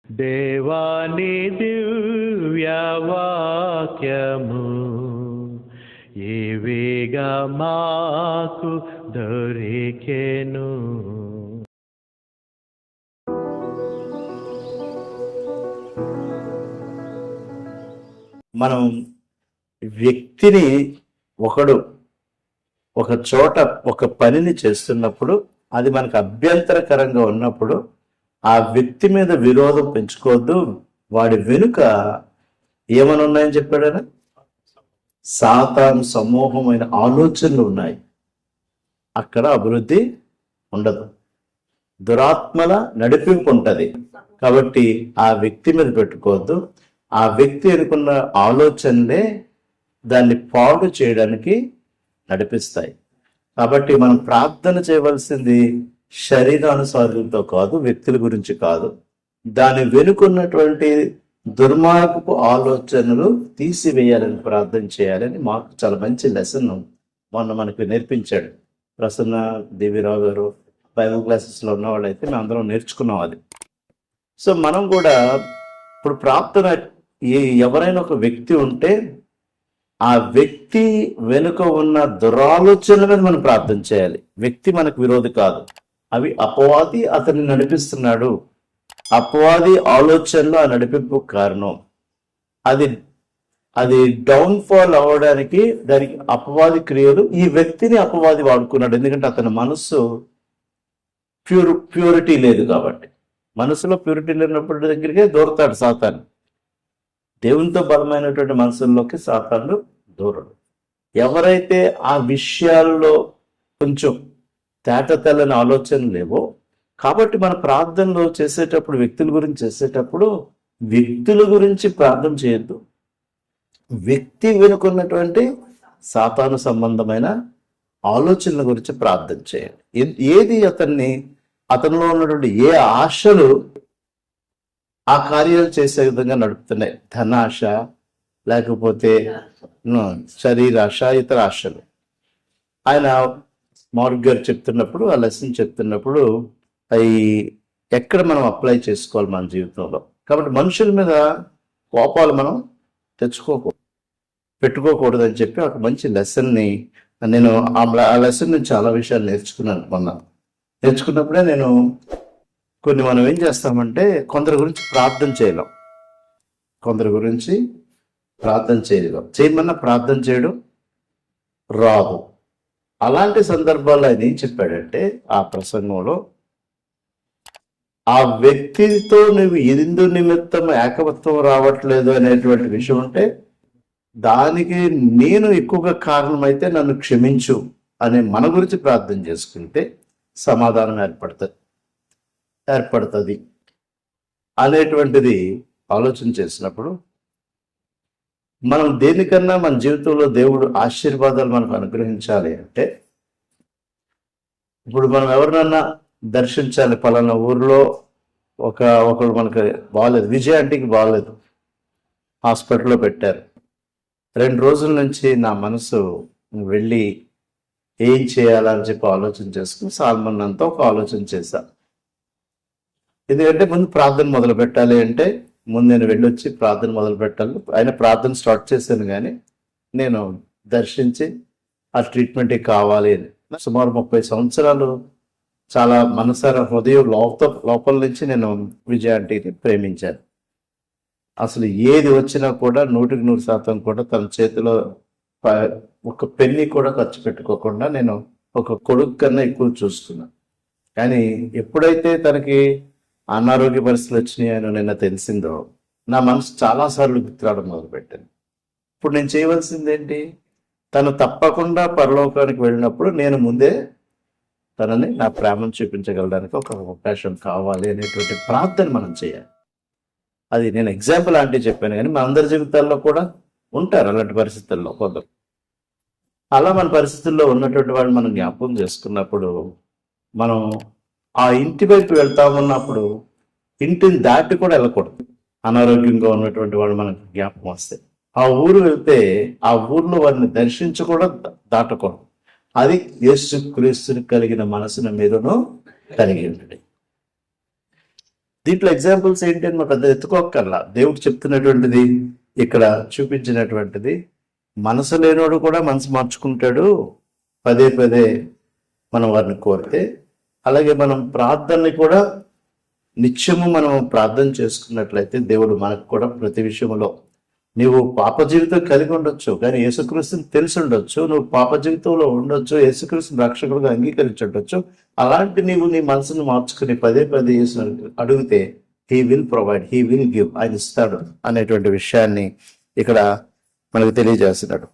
దేవాని దివ్యవాక్యము ఏవేగా మాకు దొరికెను. మనం వ్యక్తిని ఒకడు ఒక చోట ఒక పనిని చేస్తున్నప్పుడు అది మనకు అభ్యంతరకరంగా ఉన్నప్పుడు ఆ వ్యక్తి మీద విరోధం పెంచుకోవద్దు. వాడి వెనుక ఏమని ఉన్నాయని చెప్పాడని, సాతాను సమూహమైన ఆలోచనలు ఉన్నాయి. అక్కడ అభివృద్ధి ఉండదు, దురాత్మల నడిపింపు ఉంటుంది. కాబట్టి ఆ వ్యక్తి మీద పెట్టుకోవద్దు. ఆ వ్యక్తి అనుకున్న ఆలోచనలే దాన్ని పాడు చేయడానికి నడిపిస్తాయి. కాబట్టి మనం ప్రార్థన చేయవలసింది శరీరానుసారులతో కాదు, వ్యక్తుల గురించి కాదు. దాని వెనుకున్నటువంటి దుర్మార్గపు ఆలోచనలు తీసివేయాలని ప్రార్థన చేయాలని మాకు చాలా మంచి లెసన్ మొన్న మనకు నేర్పించాడు ప్రసన్న దేవిరావు గారు. బైబిల్ క్లాసెస్లో ఉన్నవాళ్ళు అయితే మేము అందరం నేర్చుకున్నాం అది. సో మనం కూడా ఇప్పుడు ప్రార్థన, ఎవరైనా ఒక వ్యక్తి ఉంటే ఆ వ్యక్తి వెనుక ఉన్న దురాలోచనల మీద మనం ప్రార్థన చేయాలి. వ్యక్తి మనకు విరోధి కాదు, అవి అపవాది అతన్ని నడిపిస్తున్నాడు. అపవాది ఆలోచనలు ఆ నడిపింపు కారణం. అది డౌన్ఫాల్ అవ్వడానికి దానికి అపవాది క్రియలు, ఈ వ్యక్తిని అపవాది వాడుకున్నాడు. ఎందుకంటే అతని మనస్సు ప్యూరిటీ లేదు కాబట్టి. మనసులో ప్యూరిటీ లేనప్పుడు దగ్గరికే దూరతాడు సాతాను. దేవునితో బలమైనటువంటి మనసుల్లోకి సాతాను దూరడు. ఎవరైతే ఆ విషయాల్లో కొంచెం తేటతెల్లని ఆలోచనలు లేవో, కాబట్టి మన ప్రార్థనలో చేసేటప్పుడు వ్యక్తుల గురించి చేసేటప్పుడు వ్యక్తుల గురించి ప్రార్థన చేయొద్దు. వ్యక్తి వెనుకున్నటువంటి సాతాను సంబంధమైన ఆలోచనల గురించి ప్రార్థన చేయండి. ఏది అతనిలో ఉన్నటువంటి ఏ ఆశలు ఆ కార్యాలు చేసే విధంగా నడుపుతున్నాయి, ధనాశ లేకపోతే శరీరాశ, ఇతర ఆశలు. ఆయన మార్క్ గారు చెప్తున్నప్పుడు, ఆ లెసన్ చెప్తున్నప్పుడు అవి ఎక్కడ మనం అప్లై చేసుకోవాలి మన జీవితంలో. కాబట్టి మనుషుల మీద కోపాలు మనం పెట్టుకోకూడదు అని చెప్పి ఒక మంచి లెసన్ని నేను ఆ లెసన్ నుంచి చాలా విషయాలు నేర్చుకున్నాను. నేర్చుకున్నప్పుడే నేను మనం ఏం చేస్తామంటే కొందరి గురించి ప్రార్థన చేయలేం, చేయమన్నా ప్రార్థన చేయడం రాదు. అలాంటి సందర్భాల్లో ఆయన ఏం చెప్పాడంటే ఆ ప్రసంగంలో, ఆ వ్యక్తితో నువ్వు ఎందు నిమిత్తం ఏకమత్వం రావట్లేదు అనేటువంటి విషయం ఉంటే దానికి నేను ఎక్కువగా కారణమైతే నన్ను క్షమించు అనే మన గురించి ప్రార్థన చేసుకుంటే సమాధానం ఏర్పడుతుంది అనేటువంటిది ఆలోచన చేసినప్పుడు మనం దేనికన్నా మన జీవితంలో దేవుడు ఆశీర్వాదాలు మనకు అనుగ్రహించాలి అంటే, ఇప్పుడు మనం ఎవరినన్నా దర్శించాలి. పలానా ఊర్లో ఒకరు మనకు బాగాలేదు, విజయ ఆంటీకి బాగాలేదు, హాస్పిటల్లో పెట్టారు. 2 రోజుల నుంచి నా మనసు వెళ్ళి ఏం చేయాలని చెప్పి ఆలోచన చేసుకుని సాల్మన్ అంతా ఒక ఆలోచన చేశా. ఎందుకంటే ముందు ప్రార్థన మొదలు పెట్టాలి అంటే ముందు నేను వెళ్ళొచ్చి ప్రార్థన మొదలు పెట్టాలి. ఆయన ప్రార్థన స్టార్ట్ చేశాను, కానీ నేను దర్శించి ఆ ట్రీట్మెంట్కి కావాలి అని సుమారు 30 సంవత్సరాలు చాలా మనసారా హృదయం లోపల నుంచి నేను విజయ ఆంటీని ప్రేమించాను. అసలు ఏది వచ్చినా కూడా 100% కూడా తన చేతిలో ఒక పెన్ని కూడా ఖర్చు పెట్టుకోకుండా నేను ఒక కొడుకు కన్నా ఎక్కువ చూసుకున్నాను. కానీ ఎప్పుడైతే తనకి అనారోగ్య పరిస్థితులు వచ్చినాయని నిన్న తెలిసిందో నా మనసు చాలాసార్లు గుర్తురావడం మొదలుపెట్టాను. ఇప్పుడు నేను చేయవలసింది ఏంటి? తను తప్పకుండా పరలోకానికి వెళ్ళినప్పుడు నేను ముందే తనని నా ప్రేమను చూపించగలడానికి ఒక అవకాశం కావాలి అనేటువంటి ప్రార్థన మనం చేయాలి. అది నేను ఎగ్జాంపుల్ అంటే చెప్పాను, కానీ మన అందరి జీవితాల్లో కూడా ఉంటారు అలాంటి పరిస్థితుల్లో కొందరు. అలా మన పరిస్థితుల్లో ఉన్నటువంటి వాళ్ళు మనం జ్ఞాపకం చేసుకున్నప్పుడు, మనం ఆ ఇంటి వైపు వెళ్తామన్నప్పుడు ఇంటిని దాటి కూడా వెళ్ళకూడదు. అనారోగ్యంగా ఉన్నటువంటి వాళ్ళు మనకు జ్ఞాపకం వస్తే ఆ ఊరు వెళ్తే ఆ ఊర్లో వారిని దర్శించి కూడా దాటకూడదు. అది యేసు క్రీస్తుని కలిగిన మనసును మీరును కలిగి ఉండండి. దీంట్లో ఎగ్జాంపుల్స్ ఏంటి అని మనం పెద్ద ఎత్తుకోకర్లా. దేవుడు చెప్తున్నటువంటిది ఇక్కడ చూపించినటువంటిది, మనసు లేనోడు కూడా మనసు మార్చుకుంటాడు పదే పదే మనం వారిని కోరితే. అలాగే మనం ప్రార్థనని కూడా నిత్యము మనం ప్రార్థన చేసుకున్నట్లయితే దేవుడు మనకు కూడా ప్రతి విషయంలో, నీవు పాప జీవితం కలిగి ఉండొచ్చు కానీ యేసుక్రీస్తుని తెలిసి ఉండొచ్చు, నువ్వు పాప జీవితంలో ఉండొచ్చు, యేసుక్రీస్తుని రక్షకుడుగా అంగీకరించి ఉండొచ్చు. అలాంటి నీవు నీ మనసును మార్చుకుని పదే పదే యేసుని అడిగితే he will provide, he will give, ఆయన ఇస్తాడు అనేటువంటి విషయాన్ని ఇక్కడ మనకు తెలియజేస్తున్నాడు.